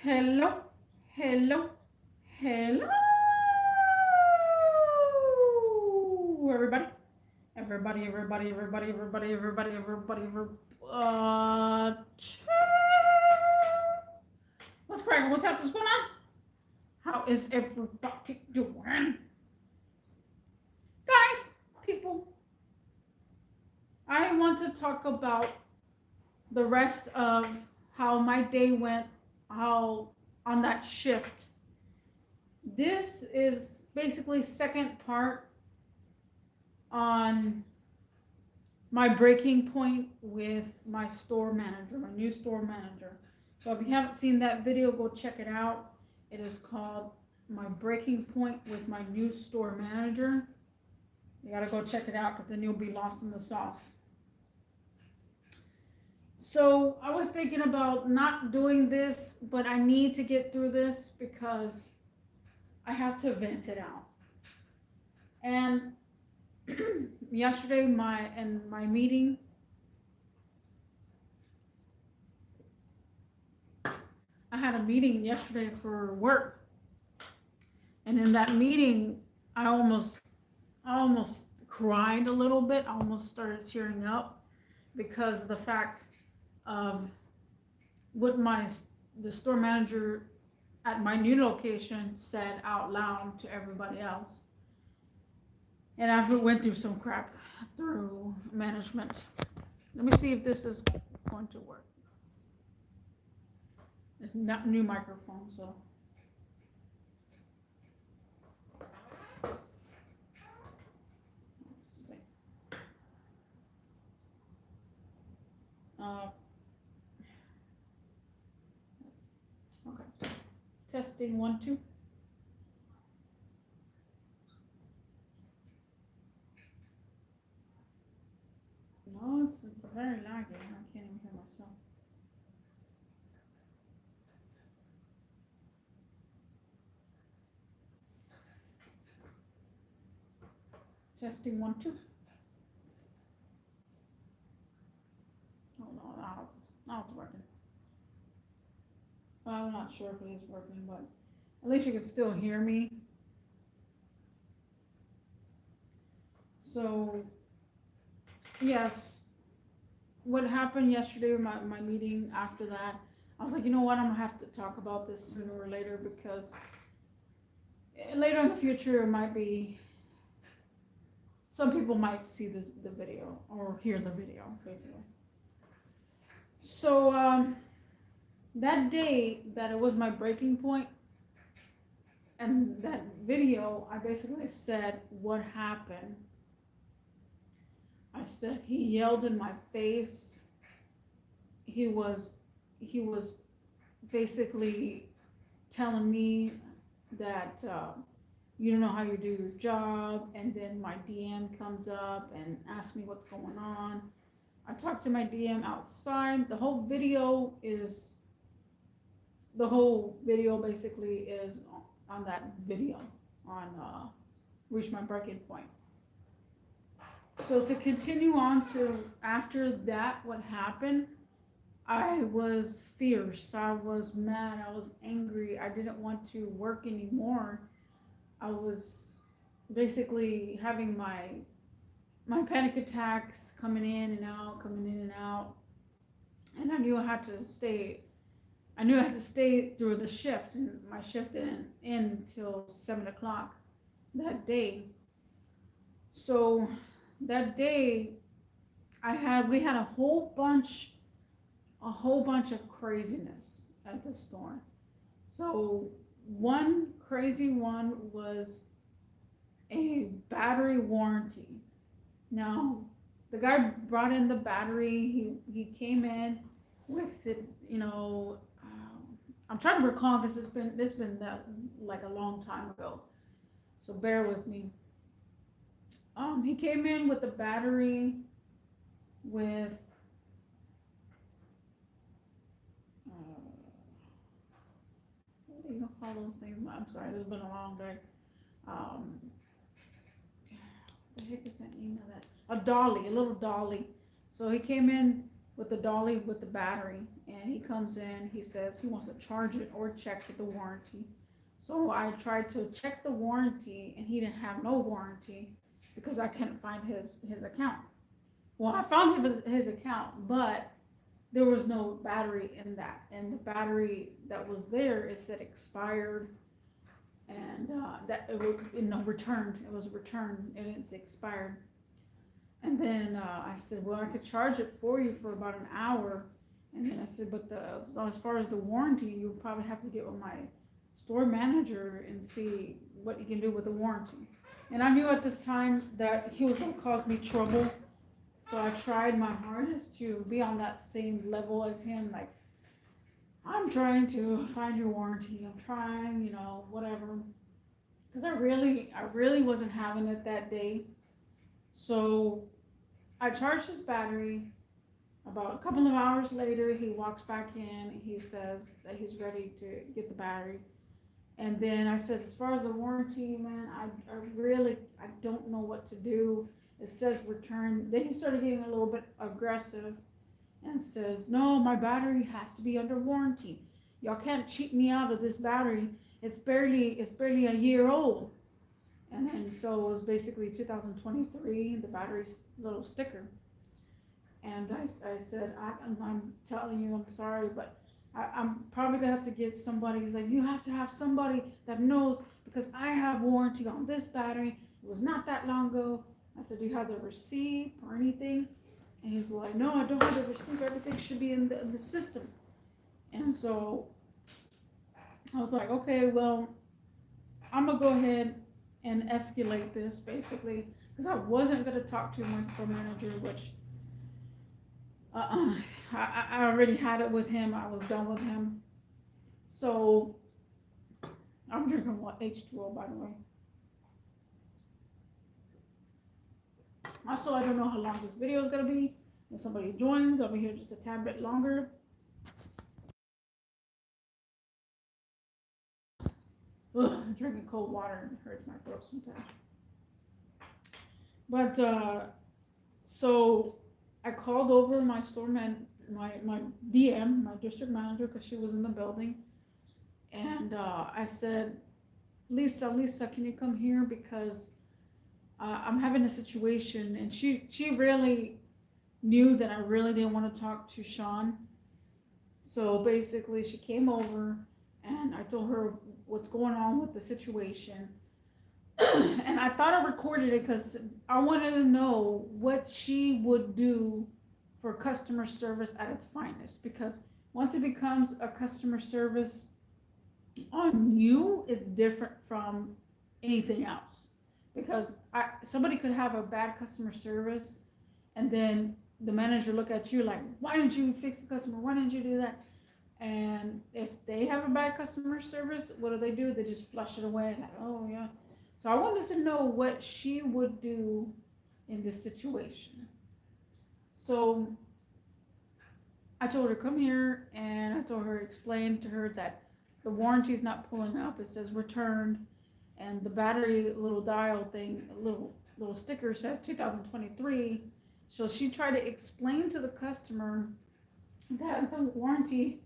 Hello, hello, hello, everybody, everybody. What's cracking? What's happening? What's going on? How is everybody doing? Guys, people, I want to talk about the rest of how my day went, how on that shift. This is basically second part on my breaking point with my store manager, my new store manager. So if you haven't seen that video, go check it out. It is called My Breaking Point with My New Store Manager. You gotta go check it out because then you'll be lost in the sauce. So I was thinking about not doing this, but I need to get through this because I have to vent it out. And yesterday, my meeting, I had a meeting yesterday for work, and in that meeting, I almost cried a little bit. I almost started tearing up because of the fact of what the store manager at my new location said out loud to everybody else. And I went through some crap through management. Let me see if this is going to work. It's not new microphone, so. Let's see. Okay. Testing 1, 2. No, it's very laggy. I can't even hear myself. Testing 1, 2. Oh no, now it's working. Well, I'm not sure if it is working, but at least you can still hear me. So, yes, what happened yesterday, my meeting after that, I was like, you know what, I'm gonna have to talk about this sooner or later because later in the future it might be, some people might see the video or hear the video, basically. So, that day that it was my breaking point, and that video, I basically said what happened. I said he yelled in my face. He was he was basically telling me that you don't know how you do your job, and then my DM comes up and asks me what's going on. I talked to my DM outside. The whole video basically is on that video on Reach My Breaking Point. So to continue on to after that, what happened, I was fierce, I was mad, I was angry, I didn't want to work anymore. I was basically having my panic attacks coming in and out, coming in and out. And I knew I had to stay through the shift, and my shift didn't end until 7 o'clock that day. So that day, we had a whole bunch of craziness at the store. So one crazy one was a battery warranty. Now, the guy brought in the battery. He came in with it. I'm trying to recall because it's been that like a long time ago. So bear with me. He came in with the battery with what do you call those things? I'm sorry, it's been a long day. Um, the heck is that email that? A dolly, a little dolly. So he came in with the dolly with the battery, and he comes in, he says he wants to charge it or check the warranty. So I tried to check the warranty, and he didn't have no warranty because I couldn't find his account. Well, I found his account, but there was no battery in that, and the battery that was there, it said expired, and that it was, returned. It was returned, and it's expired. And then I said, well, I could charge it for you for about an hour. And then I said, but as far as the warranty, you probably have to get with my store manager and see what you can do with the warranty. And I knew at this time that he was going to cause me trouble. So I tried my hardest to be on that same level as him. Like, I'm trying to find your warranty. I'm trying, whatever. Because I really wasn't having it that day. So I charged his battery. About a couple of hours later, he walks back in. He says that he's ready to get the battery. And then I said, as far as the warranty, man, I don't know what to do. It says return. Then he started getting a little bit aggressive and says, no, my battery has to be under warranty. Y'all can't cheat me out of this battery. It's barely a year old. And then so it was basically 2023, the battery's little sticker. And I said, I'm telling you, I'm sorry, but I'm probably gonna have to get somebody. He's like, you have to have somebody that knows, because I have warranty on this battery. It was not that long ago. I said, do you have the receipt or anything? And he's like, no, I don't have the receipt. Everything should be in the system. And so I was like, okay, well, I'm gonna go ahead and escalate this, basically, because I wasn't gonna talk to my store manager, which I already had it with him. I was done with him. So I'm drinking H2O, by the way. Also, I don't know how long this video is gonna be. If somebody joins, I'll be here just a tad bit longer. Ugh, drinking cold water hurts my throat sometimes. But so I called over my my DM, my district manager, because she was in the building, and I said, Lisa, can you come here, because I'm having a situation. And she really knew that I really didn't want to talk to Sean. So basically, she came over, and I told her what's going on with the situation. And I thought I recorded it because I wanted to know what she would do for customer service at its finest. Because once it becomes a customer service on you, it's different from anything else. Because somebody could have a bad customer service, and then the manager look at you like, why didn't you fix the customer? Why didn't you do that? And if they have a bad customer service, what do? They just flush it away, like, oh yeah. So I wanted to know what she would do in this situation. So I told her, come here, and I told her, explain to her that the warranty is not pulling up. It says returned, and the battery little dial thing, little sticker says 2023. So she tried to explain to the customer that the warranty,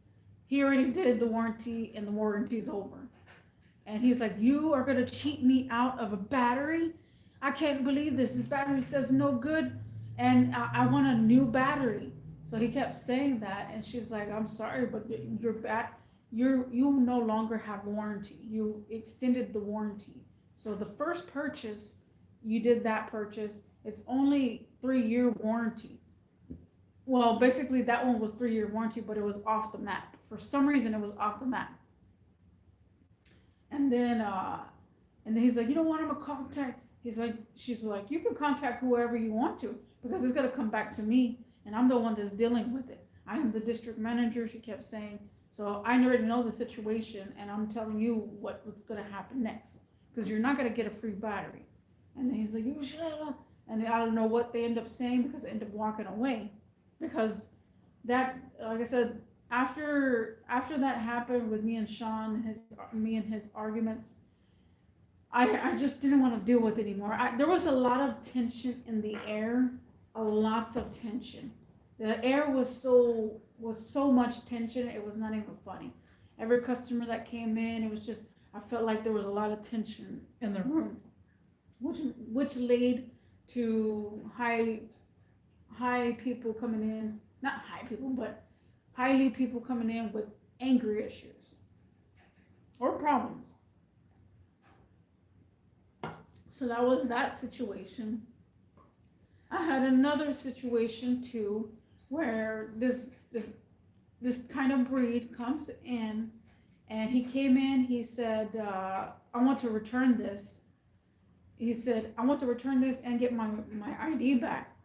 he already did the warranty, and the warranty's over. And he's like, you are gonna cheat me out of a battery? I can't believe this. This battery says no good, and I want a new battery. So he kept saying that, and she's like, I'm sorry, but you no longer have warranty. You extended the warranty. So the first purchase, you did that purchase. It's only 3-year warranty. Well, basically that one was 3-year warranty, but it was off the map. For some reason, it was off the map. And then he's like, you know what, I'm gonna contact. She's like, you can contact whoever you want to, because it's gonna come back to me, and I'm the one that's dealing with it. I am the district manager, she kept saying. So I already know the situation, and I'm telling you what's gonna happen next, because you're not gonna get a free battery. And then he's like, you should. And I don't know what they end up saying, because they end up walking away, because that, like I said, after that happened with me and Sean, me and his arguments, I just didn't want to deal with it anymore. There was a lot of tension in the air, lots of tension. The air was so much tension. It was not even funny. Every customer that came in, it was just I felt like there was a lot of tension in the room, which led to high people coming in, not high people, but highly people coming in with angry issues or problems. So that was that situation. I had another situation too, where this kind of breed comes in, and he came in. He said, "I want to return this." He said, "I want to return this and get my ID back."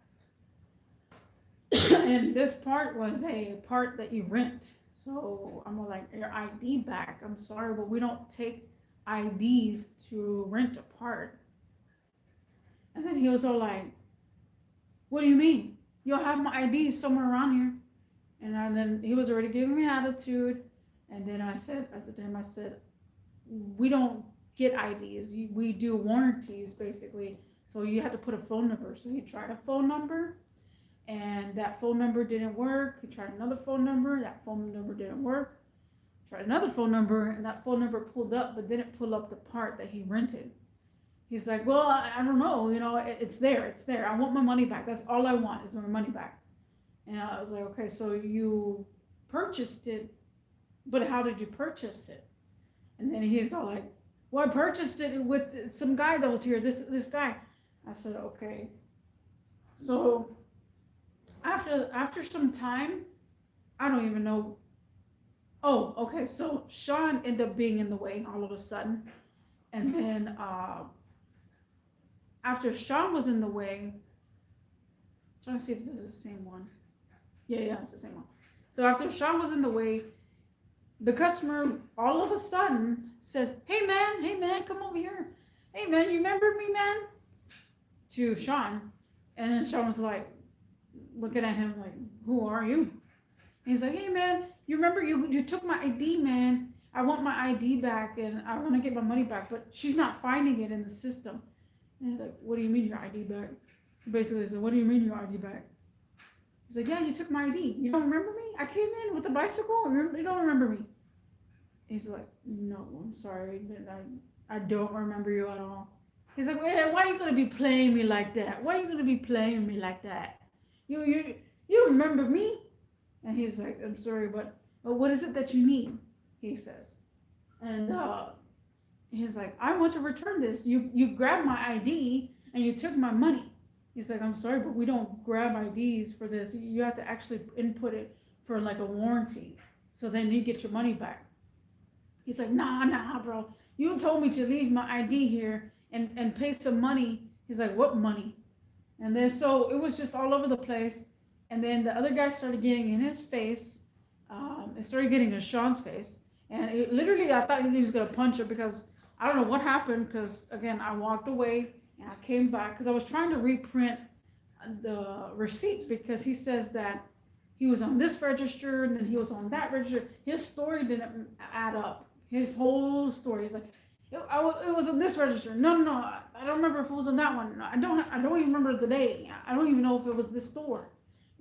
And this part was a part that you rent. So I'm like, "Your ID back? I'm sorry, but we don't take IDs to rent a part." And then he was all like, "What do you mean? You'll have my ID somewhere around here." And then he was already giving me attitude. And then I said to him, I said, "We don't get IDs. We do warranties, basically. So you have to put a phone number." So he tried a phone number, and that phone number didn't work. He tried another phone number. That phone number didn't work. Tried another phone number, and that phone number pulled up, but didn't pull up the part that he rented. He's like, "Well, I don't know. It's there. It's there. I want my money back. That's all I want is my money back." And I was like, "Okay, so you purchased it, but how did you purchase it?" And then he's all like, "Well, I purchased it with some guy that was here. This guy." I said, "Okay." So after some time, I don't even know. Oh, okay. So Sean ended up being in the way all of a sudden, and then after Sean was in the way, trying to see if this is the same one. Yeah, it's the same one. So after Sean was in the way, the customer all of a sudden says, hey man, come over here. Hey man, you remember me, man?" To Sean. And then Sean was like, looking at him like, "Who are you?" And he's like, "Hey man, you remember you took my ID, man. I want my ID back and I want to get my money back, but she's not finding it in the system." And he's like, "What do you mean your ID back?" He basically said, "What do you mean your ID back?" He's like, "Yeah, you took my ID. You don't remember me? I came in with a bicycle. You don't remember me?" He's like, "No, I'm sorry. I don't remember you at all." He's like, "Hey, why are you gonna be playing me like that? Why are you gonna be playing me like that? You remember me?" And he's like, "I'm sorry, but what is it that you need?" He says. And he's like, "I want to return this. You grabbed my ID and you took my money." He's like, "I'm sorry, but we don't grab IDs for this. You have to actually input it for like a warranty. So then you get your money back." He's like, nah, bro. You told me to leave my ID here and pay some money." He's like, "What money?" And then so it was just all over the place. And then the other guy started getting in his face. It started getting in Sean's face. And literally, I thought he was going to punch her because I don't know what happened. Because again, I walked away and I came back because I was trying to reprint the receipt because he says that he was on this register and then he was on that register. His story didn't add up. His whole story is like, it was on this register. No, I don't remember if it was on that one. I don't even remember the day. I don't even know if it was this store.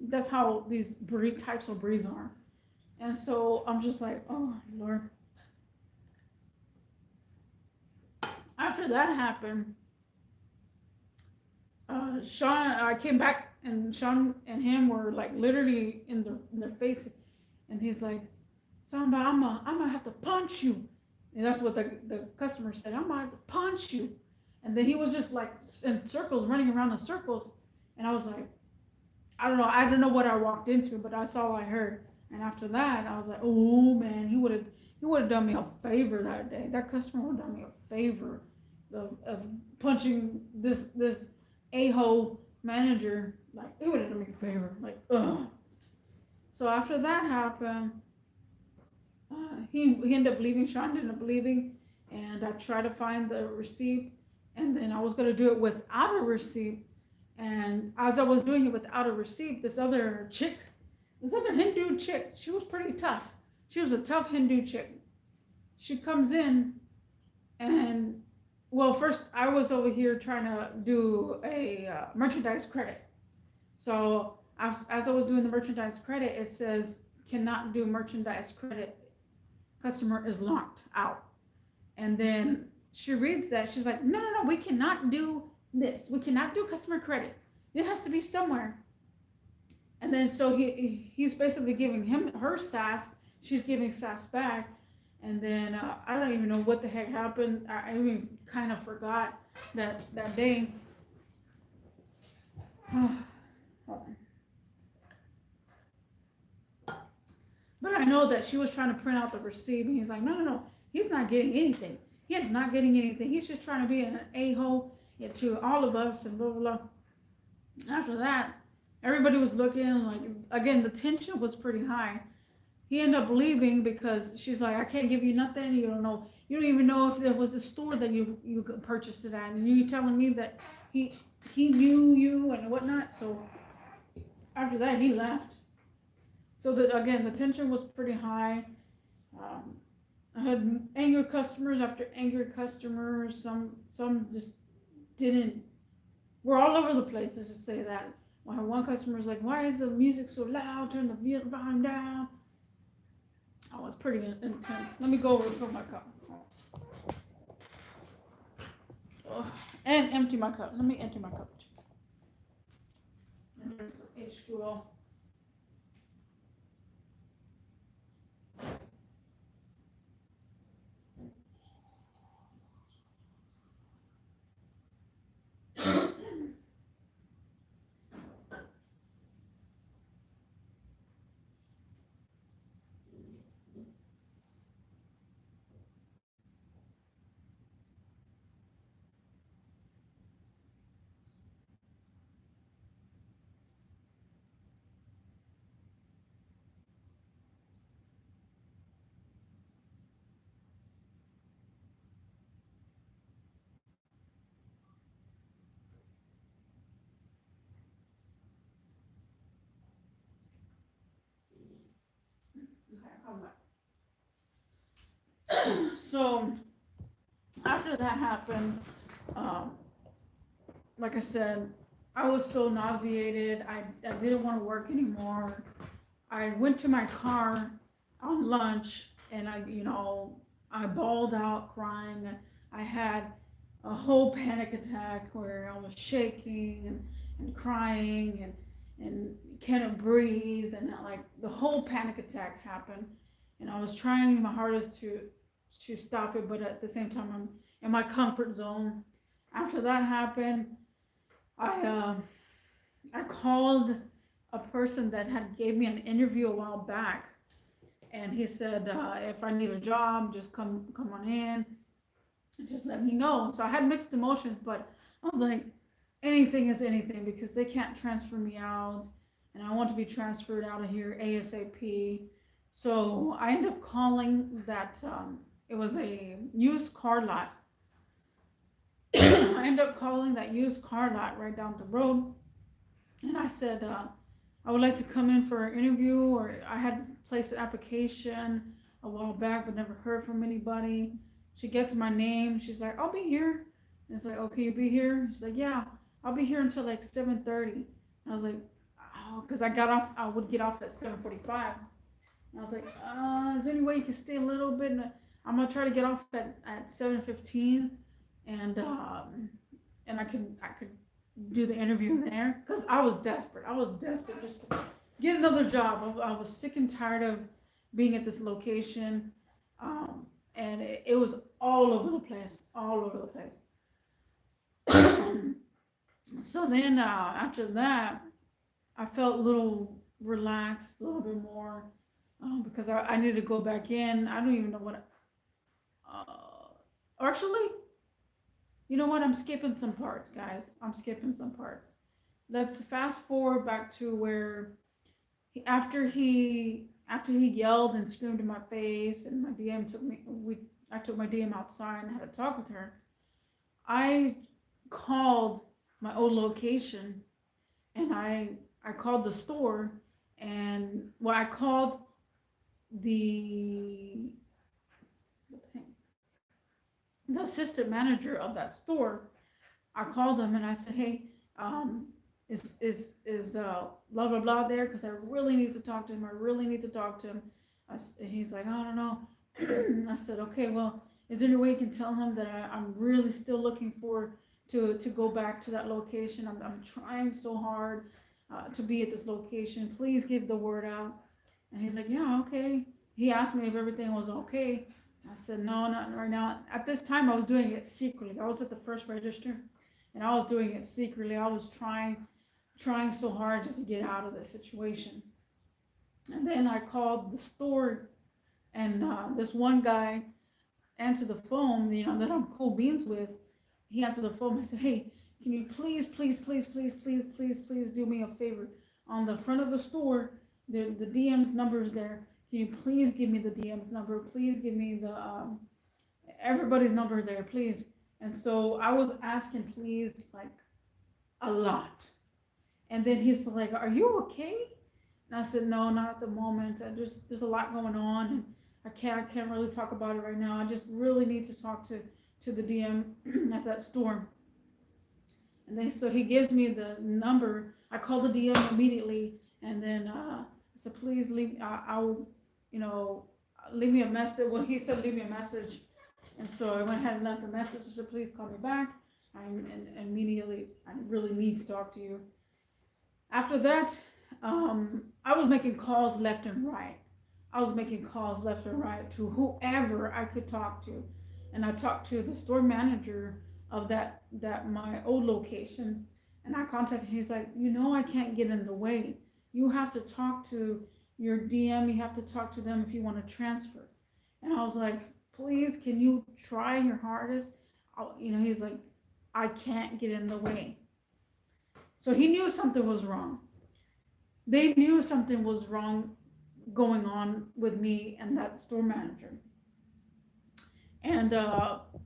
That's how these types of breeds are. And so I'm just like, oh Lord. After that happened, Sean, I came back and Sean and him were like literally in their face, and he's like, "Samba, I'm gonna have to punch you." And that's what the customer said. "I'm gonna have to punch you." And then he was just like in circles, running around in circles. And I was like, I don't know. I don't know what I walked into, but that's all I heard. And after that, I was like, oh man, he would have done me a favor that day. That customer would have done me a favor of punching this a-hole manager. Like, it would have done me a favor. Like, ugh. So after that happened, he ended up leaving. Sean ended up leaving, and I tried to find the receipt, and then I was gonna do it without a receipt. And as I was doing it without a receipt, this other Hindu chick, she was pretty tough. She was a tough Hindu chick. She comes in, and well, first I was over here trying to do a merchandise credit. So as I was doing the merchandise credit, it says cannot do merchandise credit. Customer is locked out. And then she reads that. She's like, no, no, no, we cannot do this. We cannot do customer credit. It has to be somewhere. And then so he's basically giving her sass. She's giving sass back. And then I don't even know what the heck happened. I even kind of forgot that day. But I know that she was trying to print out the receipt, and he's like, no, no, no, he's not getting anything. He is not getting anything. He's just trying to be an a-hole to all of us, and blah, blah, blah. After that, everybody was looking, like, again, the tension was pretty high. He ended up leaving because she's like, I can't give you nothing. You don't even know if there was a store that you could purchase it at. And you telling me that he knew you and whatnot. So after that, he left. So again, the tension was pretty high. I had angry customers after angry customers. Some just didn't. We're all over the place. Let's just say that. One customer's like, "Why is the music so loud? Turn the volume down." Oh, it's pretty intense. Let me go over and fill my cup. And empty my cup. Let me empty my cup. And drink some H2O. So after that happened, um, like I said, I was so nauseated. I didn't want to work anymore. I went to my car on lunch and I bawled out crying. I had a whole panic attack where I was shaking and crying and couldn't breathe, and like the whole panic attack happened. And I was trying my hardest to stop it, but at the same time I'm in my comfort zone. After that happened, I I called a person that had gave me an interview a while back, and he said if I need a job, just come on in, and just let me know. So I had mixed emotions, but I was like, anything is anything because they can't transfer me out, and I want to be transferred out of here ASAP. So I ended up calling that. It was a used car lot. I ended up calling that used car lot right down the road, and I said, I would like to come in for an interview, or I had placed an application a while back but never heard from anybody. She gets my name. She's like, I'll be here. And it's like, okay, you be here? She's like, yeah, I'll be here until like 7:30. I was like, oh, because I would get off at 7:45. And I was like, is there any way you can stay a little bit? And I'm gonna try to get off at 7:15, and I could do the interview there because I was desperate. I was desperate just to get another job. I was sick and tired of being at this location, and it was all over the place, all over the place. So then after that, I felt a little relaxed, a little bit more, because I needed to go back in. I don't even know what. Actually, you know what? I'm skipping some parts, guys. I'm skipping some parts. Let's fast forward back to where after he yelled and screamed in my face, and my DM took me. I took my DM outside and had a talk with her. I called my old location, and I called the store, and I called the assistant manager of that store. I called them and I said, hey, blah blah blah there? Because I really need to talk to him. I really need to talk to him. He's like, I don't know. I said, okay, well, is there any way you can tell him that I'm really still looking for to go back to that location? I'm trying so hard to be at this location. Please give the word out. And he's like, yeah, okay. He asked me if everything was okay. I said, no, not right now. At this time, I was doing it secretly. I was at the first register, and I was doing it secretly. I was trying so hard just to get out of the situation. And then I called the store, and this one guy answered the phone, that I'm cool beans with. He answered the phone. I said, hey, can you please do me a favor? On the front of the store, the DM's number is there. Can you please give me the DM's number? Please give me the everybody's number there, please. And so I was asking please like a lot. And then he's like, are you okay? And I said, no, not at the moment. There's a lot going on, and I can't really talk about it right now. I just really need to talk to the DM at that store. And then so he gives me the number. I call the DM immediately, and then I said, please leave. I'll, leave me a message. Well, he said leave me a message, and so I went ahead and left a message. I said, please call me back. And immediately, I really need to talk to you. After that, I was making calls left and right. I was making calls left and right to whoever I could talk to, and I talked to the store manager of that my old location, and I contacted him. He's like, I can't get in the way. You have to talk to your DM. You have to talk to them if you want to transfer. And I was like, please, can you try your hardest? He's like, I can't get in the way. So he knew something was wrong. They knew something was wrong going on with me and that store manager. And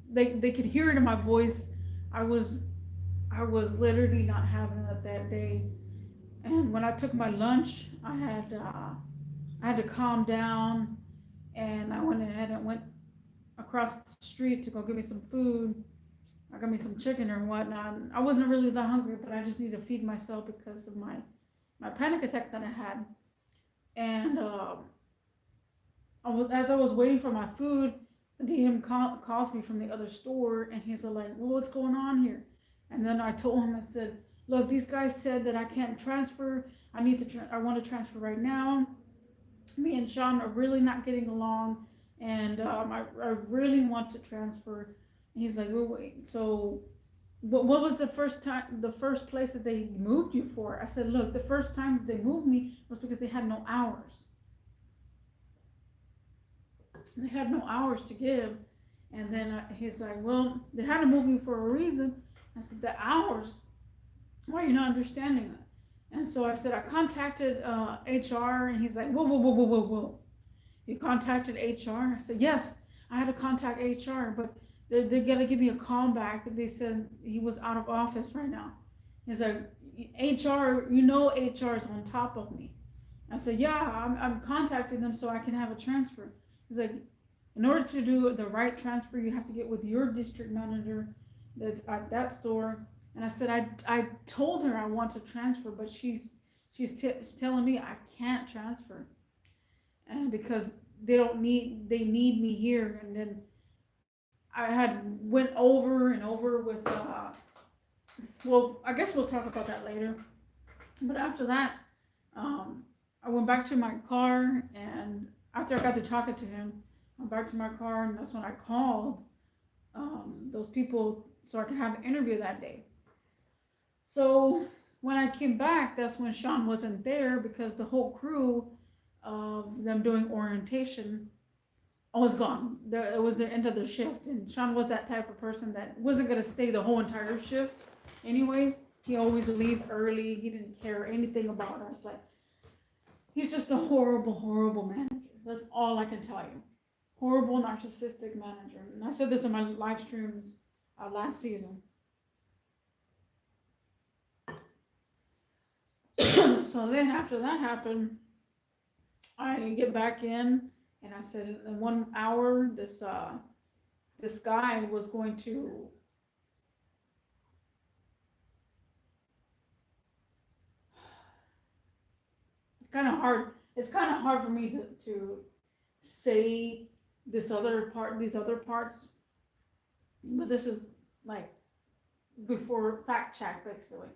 they could hear it in my voice. I was literally not having it that day. And when I took my lunch, I had to calm down, and I went ahead and went across the street to go get me some food. I got me some chicken or whatnot. I wasn't really that hungry, but I just needed to feed myself because of my panic attack that I had. And as I was waiting for my food, the DM calls me from the other store, and he's like, well, what's going on here? And then I told him, I said, look, these guys said that I can't transfer. I want to transfer right now. Me and Sean are really not getting along, and I really want to transfer. And he's like, well, wait, so what was the first place that they moved you for? I said, look, the first time they moved me was because they had no hours. They had no hours to give. And then he's like, well, they had to move me for a reason. I said, the hours? Why are you not understanding it? And so I said, I contacted HR, and he's like, whoa. You contacted HR? I said, yes, I had to contact HR, but they're gonna give me a call back. They said he was out of office right now. He's like, HR, HR is on top of me. I said, yeah, I'm contacting them so I can have a transfer. He's like, in order to do the right transfer, you have to get with your district manager that's at that store. And I said, I told her I want to transfer, but she's telling me I can't transfer, and because they need me here. And then I had went over and over with well, I guess we'll talk about that later. But after that, I went back to my car, and after I got to talking to him, I went back to my car, and that's when I called those people so I could have an interview that day. So when I came back, that's when Sean wasn't there, because the whole crew of them doing orientation was gone. It was the end of the shift, and Sean was that type of person that wasn't going to stay the whole entire shift anyways. He always leave early. He didn't care anything about us. Like, he's just a horrible manager. That's all I can tell you. Horrible, narcissistic manager. And I said this in my live streams last season. So then after that happened, I get back in, and I said in 1 hour, this guy was going to kind of hard. It's kind of hard for me to say these other parts, but this is like before fact check, basically,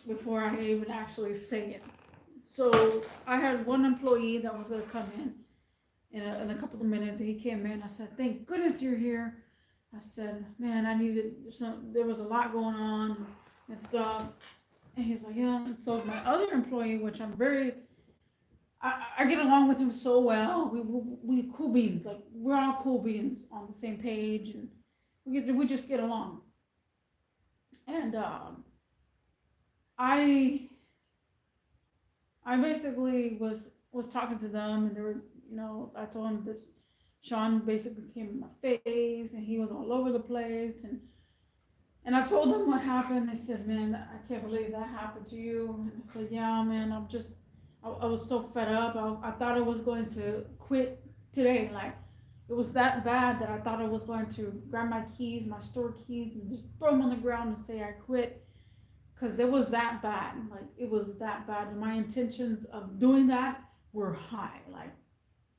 before I even actually say it. So I had one employee that was gonna come in a couple of minutes, and he came in. I said, "Thank goodness you're here." I said, "Man, I needed some. There was a lot going on and stuff." And he's like, "Yeah." And so my other employee, which I get along with him so well. We cool beans. Like we're all cool beans on the same page, and we just get along. And I I basically was talking to them, and they were, I told them that Sean basically came in my face, and he was all over the place, and I told them what happened. They said, "Man, I can't believe that happened to you." And I said, "Yeah, man, I was so fed up. I thought I was going to quit today. Like, it was that bad that I thought I was going to grab my keys, my store keys, and just throw them on the ground and say I quit. Because it was that bad. Like, it was that bad. And my intentions of doing that were high, like,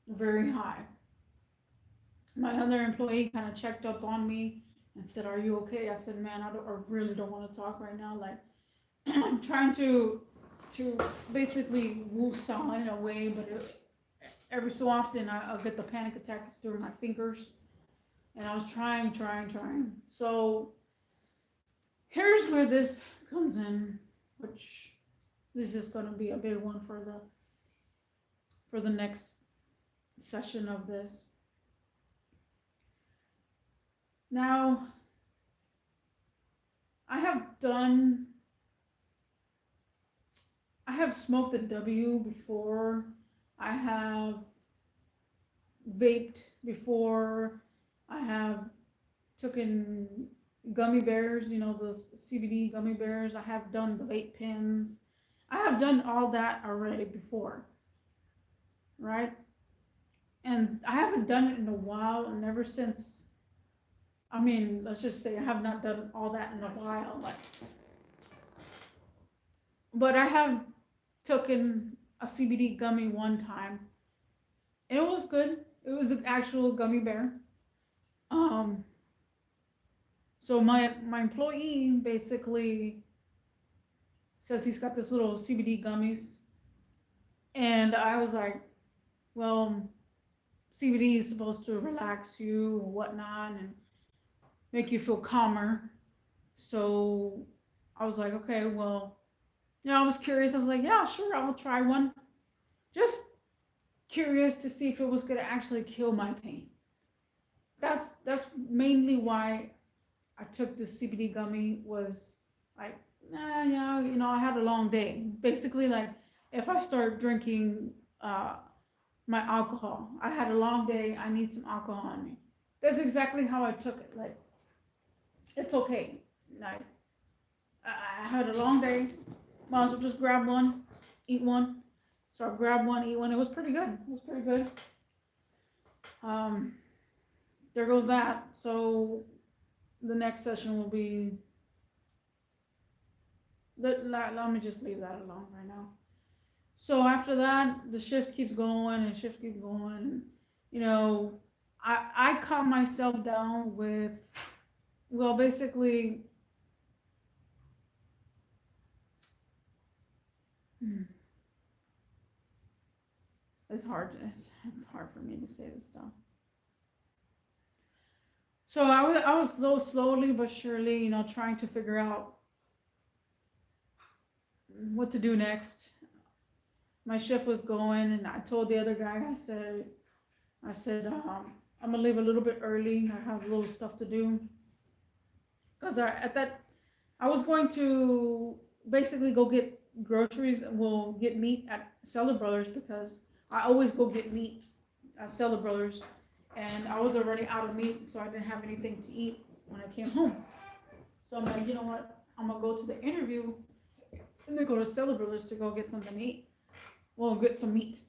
very high." My other employee kind of checked up on me and said, "Are you okay?" I said, "Man, I really don't want to talk right now. Like, I'm trying to basically woo Saw in a way, but every so often I'll get the panic attack through my fingers." And I was trying. So here's where this comes in, which this is going to be a big one for the next session of this. Now, I have smoked a W before. I have vaped before. I have taken gummy bears, those CBD gummy bears. I have done the vape pens. I have done all that already before, right? And I haven't done it in a while, and ever since, I mean, let's just say I have not done all that in a while, like, but I have taken a CBD gummy one time, and it was good. It was an actual gummy bear. Um, so my employee basically says he's got this little CBD gummies, and I was like, well, CBD is supposed to relax you or whatnot and make you feel calmer. So I was like, okay, well, I was curious. I was like, yeah, sure, I'll try one. Just curious to see if it was gonna actually kill my pain. That's mainly why I took the CBD gummy. Was like, yeah, I had a long day. Basically, like, if I start drinking my alcohol, I had a long day. I need some alcohol in me. That's exactly how I took it. Like, it's okay. Like, I had a long day. Might as well just grab one, eat one. So I grabbed one, eat one. It was pretty good. It was pretty good. Um, there goes that. So the next session will be. Let me just leave that alone right now. So after that, the shift keeps going and shift keeps going. You know, I calm myself down with, well, basically, it's hard for me to say this stuff. So I was so slowly but surely, trying to figure out what to do next. My shift was going, and I told the other guy, I said, I'm gonna leave a little bit early. I have a little stuff to do, because I was going to basically go get groceries. We'll get meat at Cellar Brothers, because I always go get meat at Cellar Brothers, and I was already out of meat, so I didn't have anything to eat when I came home. So I'm like, you know what? I'm gonna go to the interview and then go to Cellar Brothers to go get something to eat. Well, get some meat.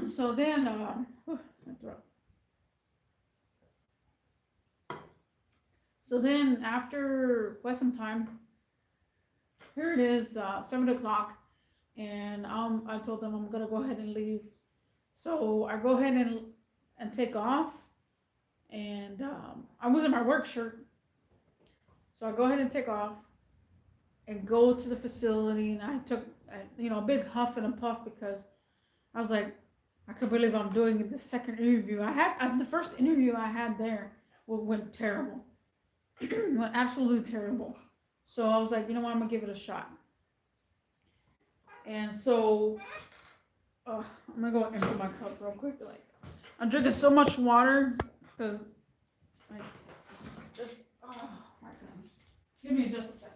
So then, my throat. So then, after quite some time, here it is, 7 o'clock, and I told them I'm gonna go ahead and leave. So I go ahead and take off, and I was in my work shirt, so I go ahead and take off and go to the facility, and I took a big huff and a puff because I was like, I can't believe I'm doing the second interview. The first interview I had there went terrible, went absolutely terrible. So I was like, you know what, I'm gonna give it a shot. And so I'm gonna go empty my cup real quick. Like, I'm drinking so much water because, like, just oh my goodness. Give me just a second.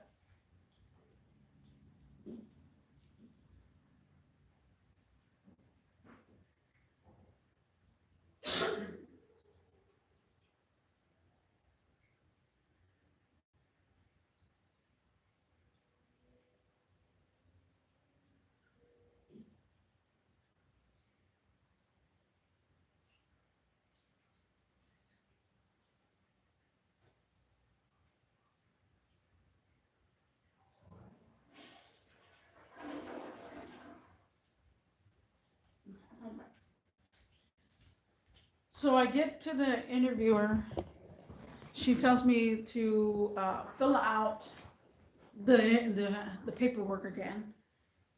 So I get to the interviewer. She tells me to fill out the paperwork again,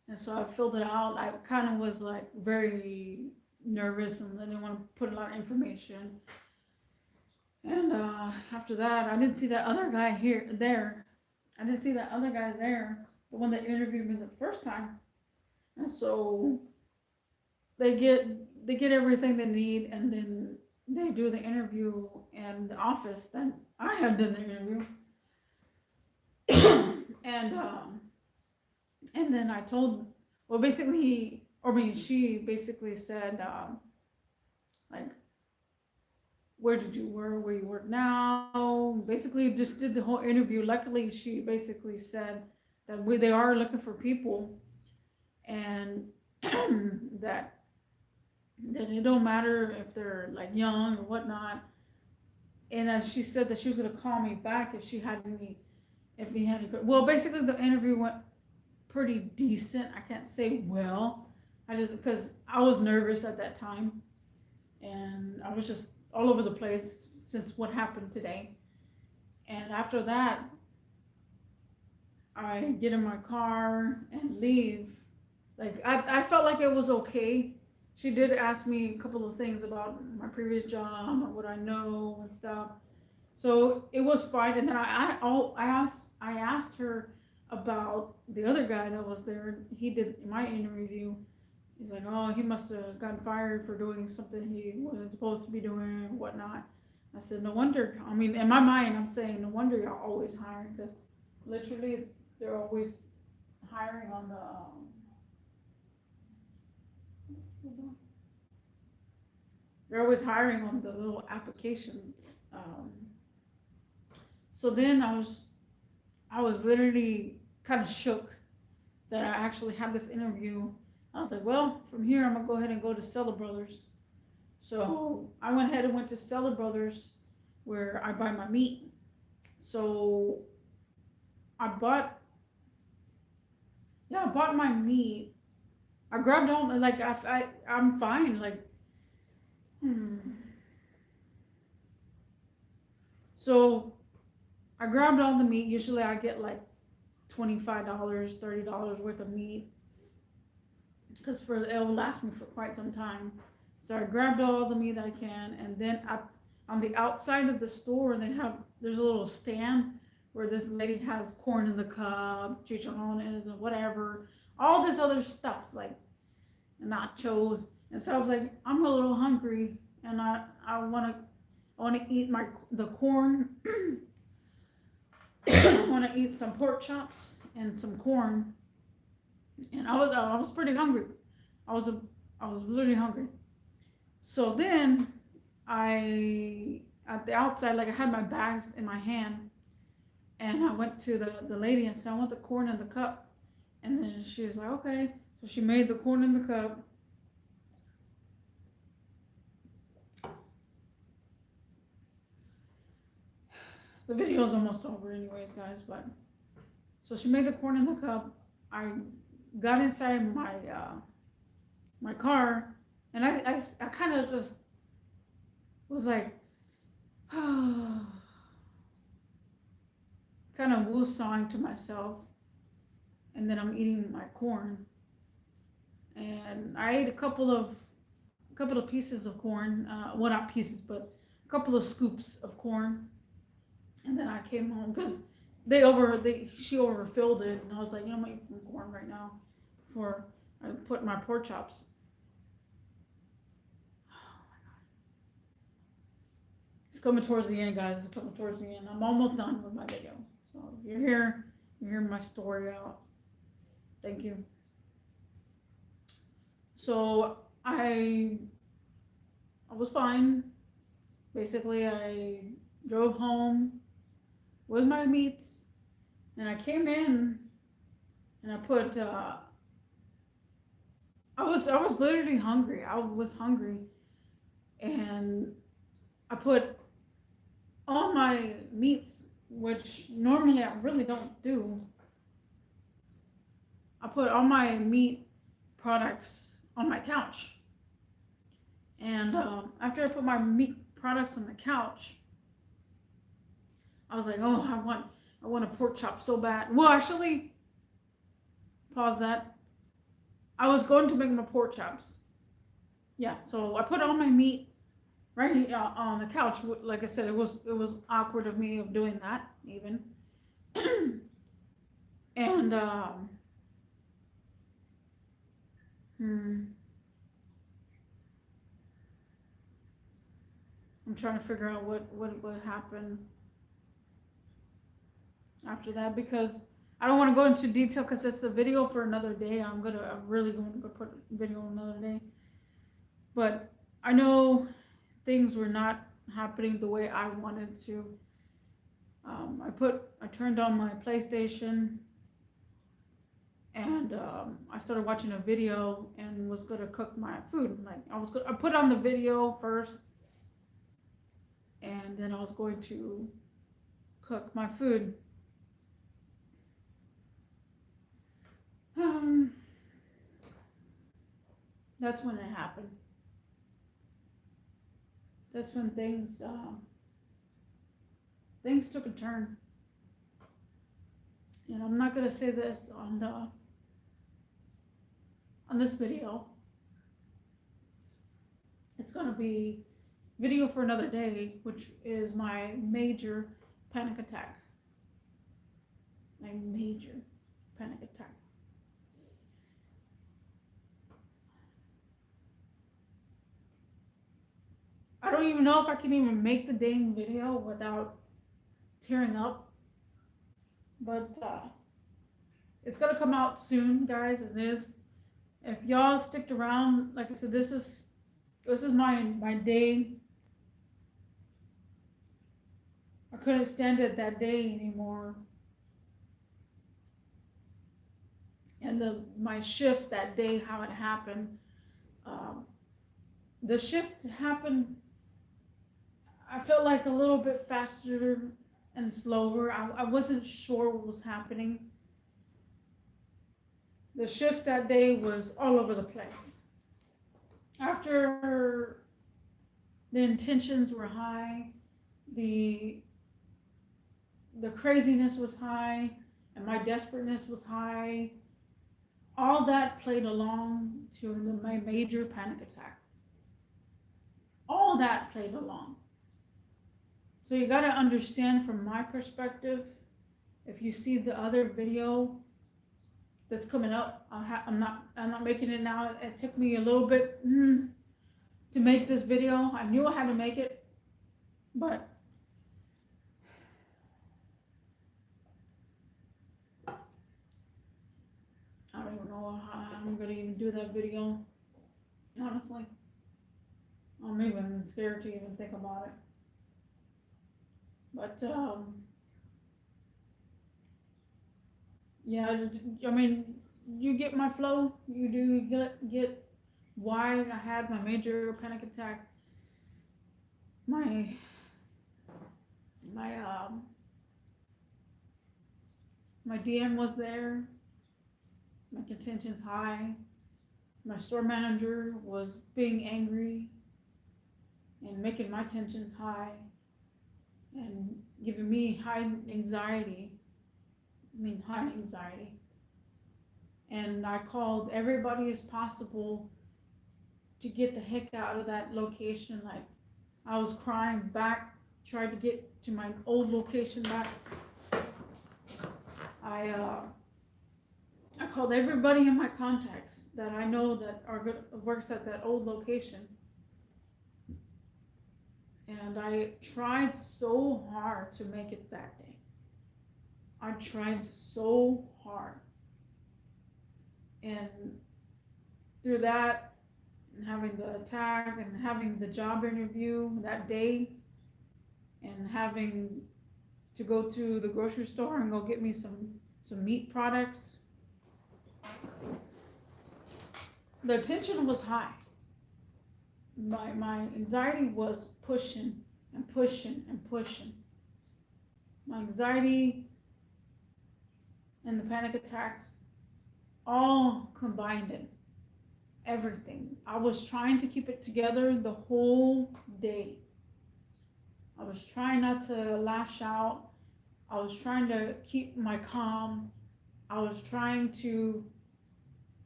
and so I filled it out. I kind of was like very nervous and I didn't want to put a lot of information. And after that, I didn't see that other guy there. I didn't see that other guy there, the one that interviewed me the first time. And so they get everything they need, and then they do the interview in the office. Then I had done the interview, and and then I told, well, basically, she basically said, like, where you work now. Basically, just did the whole interview. Luckily, she basically said that they are looking for people, and that it don't matter if they're like young or whatnot. And she said that she was gonna call me back if she had any, if he had any. Well, basically, the interview went pretty decent. I can't say well. I just because I was nervous at that time, and I was just all over the place since what happened today. And after that, I get in my car and leave. Like, I felt like it was okay. She did ask me a couple of things about my previous job and what I know and stuff. So it was fine. And then I asked her about the other guy that was there. He did my interview. He's like, oh, he must have gotten fired for doing something he wasn't supposed to be doing and whatnot. I said, no wonder. I mean, in my mind, I'm saying, no wonder you're always hiring, because literally they're always hiring on the. They're always hiring on the little application. Um, so then I was literally kind of shook that I actually had this interview. I was like, well, from here I'm gonna go ahead and go to Seller Brothers. So I went ahead and went to Seller Brothers, where I buy my meat. So I bought, yeah, I bought my meat. I grabbed all, like, I'm fine. Like, hmm. So I grabbed all the meat. Usually I get like $25, $30 worth of meat, because it'll last me for quite some time. So I grabbed all the meat that I can, and then on the outside of the store, there's a little stand where this lady has corn in the cob, chicharrones, and whatever, all this other stuff like nachos. And so I was like, I'm a little hungry, and I want to eat the corn. I want to eat some pork chops and some corn, and I was pretty hungry. I was I was really hungry. So then at the outside, like, I had my bags in my hand, and I went to the lady and said, I want the corn in the cup. And then she was like, okay. So she made the corn in the cup. The video is almost over anyways, guys, but So she made the corn in the cup. I got inside my car, and I kind of just was like, kind of woosawing to myself, and then I'm eating my corn, and I ate a couple of pieces of corn, well, not pieces, but a couple of scoops of corn, and then I came home because she overfilled it, and I was like, I'm gonna eat some corn right now before I put my pork chops. It's coming towards the end, guys. It's coming towards the end. I'm almost done with my video. So if you're here, you're hearing my story out. Thank you. So I was fine. Basically, I drove home with my meats, and I came in and I put. I was literally hungry. I was hungry, and I put all my meats, which normally I really don't do. I put all my meat products on my couch, and after I put my meat products on the couch, I was like, oh, I want a pork chop so bad. Well, actually, pause that. I was going to make my pork chops. Yeah, so I put all my meat right on the couch. Like I said, it was awkward of me of doing that even, and hmm, I'm trying to figure out what happened after that because I don't want to go into detail because it's a video for another day. I'm really going to put a video another day. But I know things were not happening the way I wanted to. I turned on my PlayStation and I started watching a video and was gonna cook my food. Like I put on the video first, and then I was going to cook my food. Um, that's when it happened. That's when things took a turn. And I'm not gonna say this on this video. It's gonna be video for another day, which is my major panic attack. My major panic attack. I don't even know if I can even make the dang video without tearing up, but it's gonna come out soon, guys. It is. If y'all sticked around, like I said, this is my day. I couldn't stand it that day anymore, and my shift that day, how it happened. Um, the shift happened. I felt like a little bit faster and slower. I wasn't sure what was happening. The shift that day was all over the place. After the intentions were high, the the craziness was high, and my desperateness was high. All that played along to my major panic attack. All that played along. So you got to understand from my perspective, if you see the other video that's coming up, I'm not making it now. It took me a little bit to make this video. I knew I had to make it, but I don't even know how I'm gonna even do that video, honestly. I'm even scared to even think about it. But yeah, I mean, you get my flow. You do get why I had my major panic attack. My my um My DM was there. My contention's high. My store manager was being angry and making my tensions high and giving me high anxiety. High anxiety. And I called everybody as possible to get the heck out of that location. Like, I was crying back, tried to get to my old location back. I called everybody in my contacts that I know that works at that old location. And I tried so hard to make it that day. I tried so hard. And through that, and having the attack and having the job interview that day, and having to go to the grocery store and go get me some meat products, the tension was high. My anxiety was pushing and pushing and pushing. My anxiety and the panic attack all combined in everything. I was trying to keep it together the whole day. I was trying not to lash out. I was trying to keep my calm. I was trying to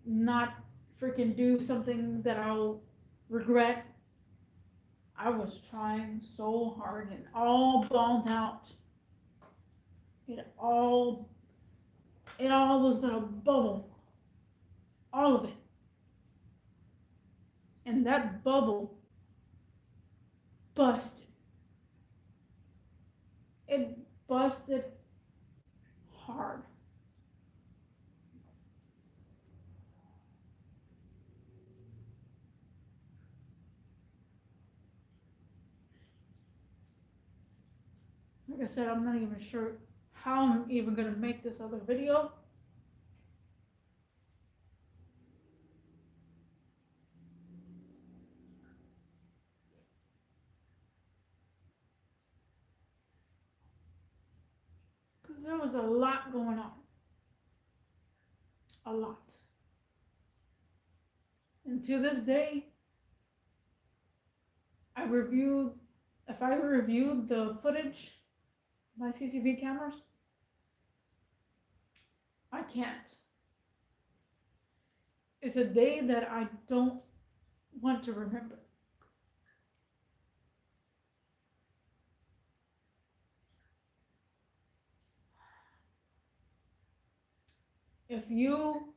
not freaking do something that I'll regret. I was trying so hard and all balled out. It all was in a bubble. All of it. And that bubble busted. It busted hard. Like I said, I'm not even sure how I'm even gonna make this other video. Because there was a lot going on. A lot. And to this day, if I reviewed the footage, my CCTV cameras, I can't. It's a day that I don't want to remember. If you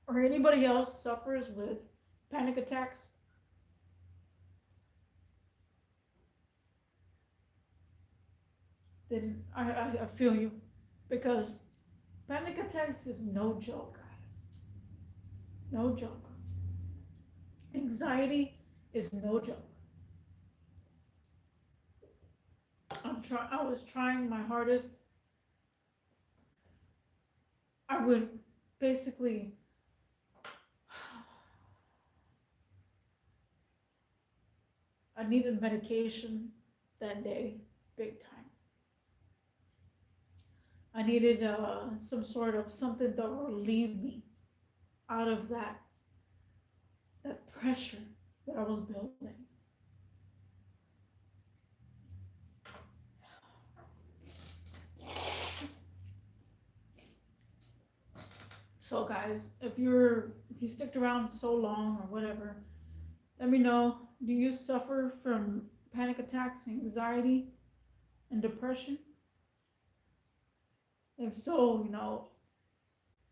or anybody else suffers with panic attacks, then I feel you, because panic attacks is no joke, guys. No joke. Anxiety is no joke. I was trying my hardest. I would basically I needed medication that day, big time. I needed some sort of something to relieve me out of that pressure that I was building. So guys, if you sticked around so long or whatever, let me know. Do you suffer from panic attacks, anxiety, and depression? If so,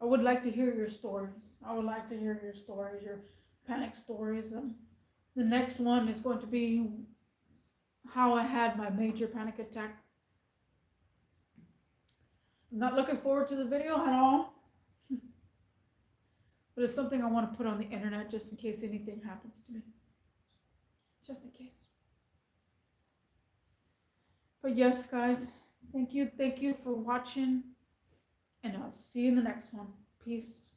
I would like to hear your stories. I would like to hear your stories, your panic stories. The next one is going to be how I had my major panic attack. I'm not looking forward to the video at all. But it's something I want to put on the internet just in case anything happens to me. Just in case. But yes, guys, thank you for watching. And I'll see you in the next one. Peace.